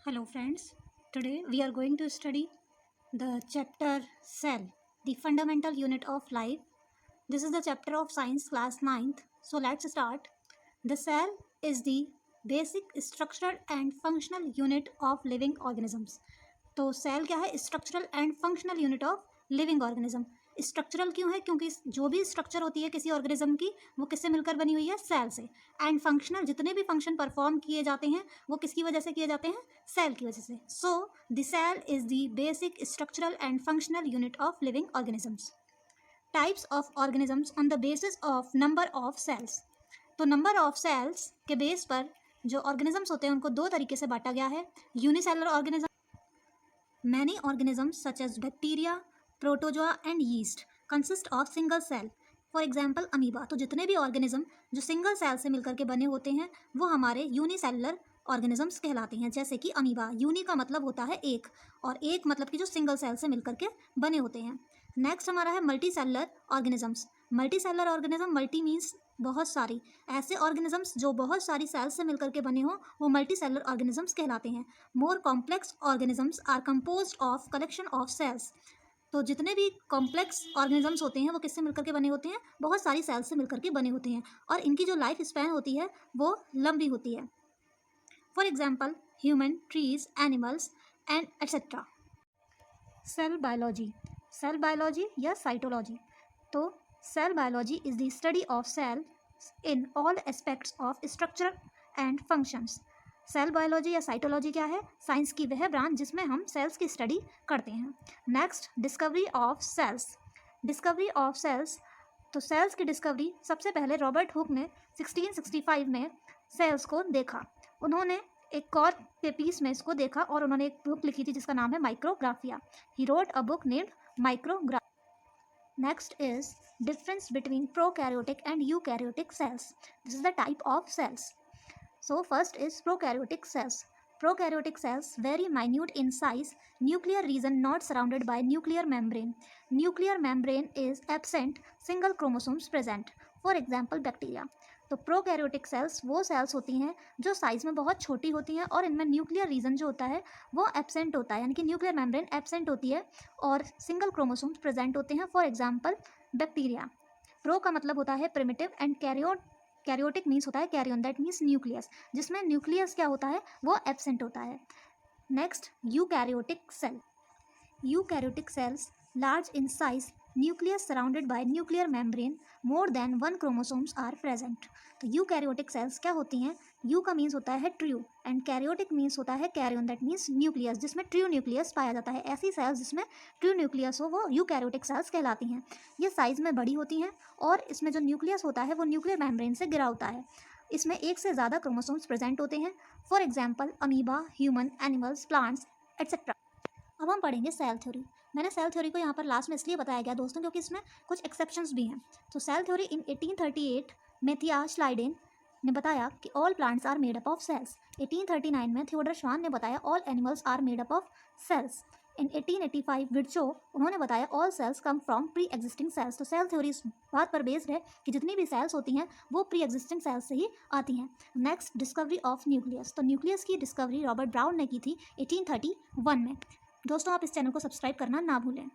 Hello friends, today we are going to study the chapter Cell, the fundamental unit of life. This is the chapter of science class 9th. So let's start. The cell is the basic structural and functional unit of living organisms. तो cell क्या है? Structural and functional unit of living organism. Structural क्यों है? क्योंकि जो भी structure होती है किसी ऑर्गेनिज्म की वो किससे मिलकर बनी हुई है? सेल से. एंड फंक्शनल, जितने भी फंक्शन परफॉर्म किए जाते हैं वो किसकी वजह से किए जाते हैं? सेल की वजह से. So the cell is the basic structural and functional unit of living organisms. Types of organisms on the basis of number of cells. तो नंबर ऑफ सेल्स के बेस पर जो ऑर्गेनिजम्स होते हैं उनको दो तरीके से बांटा गया है. Unicellular organism. Many organisms such as bacteria, protozoa and yeast consist of single cell. For example, amoeba. तो जितने भी ऑर्गेनिज्म जो सिंगल सेल से मिलकर के बने होते हैं वो हमारे यूनिसेलुलर ऑर्गेनिजम्स कहलाते हैं. जैसे कि अमीबा, यूनि का मतलब होता है एक और एक मतलब कि जो सिंगल सेल से मिलकर के बने होते हैं. नेक्स्ट हमारा है multi cellular organisms. Multi cellular organism, multi means बहुत सारी. ऐसे ऑर्गेनिजम्स जो बहुत सारी सेल्स से मिलकर के बने हों वो मल्टी सेलुलर ऑर्गेनिजम्स कहलाते हैं. More complex organisms are composed of collection of cells. तो जितने भी कॉम्प्लेक्स ऑर्गेनिजम्स होते हैं वो किससे मिलकर के बने होते हैं? बहुत सारी सेल्स से मिलकर के बने होते हैं और इनकी जो लाइफ स्पैन होती है वो लंबी होती है. For example human, trees, animals and etcetera. Cell biology. Cell biology या साइटोलॉजी. तो cell biology is the study of cell in all aspects of structure and functions. Cell biology या साइटोलॉजी क्या है? साइंस की वह ब्रांच जिसमें हम sales की स्टडी करते हैं. Next, discovery of cells. Discovery of cells. तो सेल्स की डिस्कवरी सबसे पहले रॉबर्ट हुक ने 1665 में सेल्स को देखा. उन्होंने एक कॉर्क के पीस में इसको देखा और उन्होंने एक बुक लिखी थी जिसका नाम है Micrographia. He wrote a book named Micrographia. Next is difference between prokaryotic and eukaryotic cells. This is the type of cells. So first is prokaryotic cells. Prokaryotic cells very minute in size, nuclear region not surrounded by nuclear membrane. Nuclear membrane is absent, single chromosomes present. For example bacteria. तो prokaryotic cells वो sales होती हैं जो size में बहुत छोटी होती हैं और इनमें न्यूक्लियर रीजन जो होता है वो एब्सेंट होता है, यानी कि न्यूक्लियर मेम्ब्रेन एब्सेंट होती है और सिंगल क्रोमोसोम्स प्रेजेंट होते हैं. For example bacteria. प्रो का मतलब होता है प्रिमिटिव एंड कैरियोटिक मीन्स होता है कैरियन, दैट मीन्स न्यूक्लियस, जिसमें न्यूक्लियस क्या होता है वो एब्सेंट होता है. Next, eukaryotic cell. Eukaryotic cells large in size, nucleus surrounded by nuclear membrane, more than 1 chromosomes are present. तो यूकैरियोटिक सेल्स क्या होती हैं? यू का मीन्स होता है ट्रू एंड कैरियोटिक मीन्स होता है कैरियन, दैट मीन्स न्यूक्लियस, जिसमें ट्रू न्यूक्लियस पाया जाता है. ऐसी सेल्स जिसमें ट्रू न्यूक्लियस हो वो यूकैरियोटिक सेल्स कहलाती हैं. ये साइज में बड़ी होती हैं और इसमें जो न्यूक्लियस होता है वो न्यूक्लियर मेम्ब्रेन से घिरा होता है. इसमें एक से ज़्यादा क्रोमोसोम्स प्रेजेंट होते हैं. For example amoeba, human, animals, plants etcetera. अब हम पढ़ेंगे सेल थ्योरी. मैंने सेल थ्योरी को यहाँ पर लास्ट में इसलिए बताया गया दोस्तों क्योंकि इसमें कुछ एक्सेप्शंस भी हैं. तो सेल थ्योरी इन 1838 में थिया श्लाइडेन ने बताया कि all plants are made up of cells. 1839 में थियोडर श्वान ने बताया all animals are made up of cells. In 1885 Virchow उन्होंने बताया all cells come from pre existing cells. तो सेल थ्योरी इस बात पर बेस्ड है कि जितनी भी सेल्स होती हैं वो प्री एग्जिस्टिंग सेल्स से ही आती हैं. Next, discovery of nucleus. तो न्यूक्लियस की डिस्कवरी रॉबर्ट ब्राउन ने की थी 1831 में. दोस्तों आप इस चैनल को सब्सक्राइब करना ना भूलें.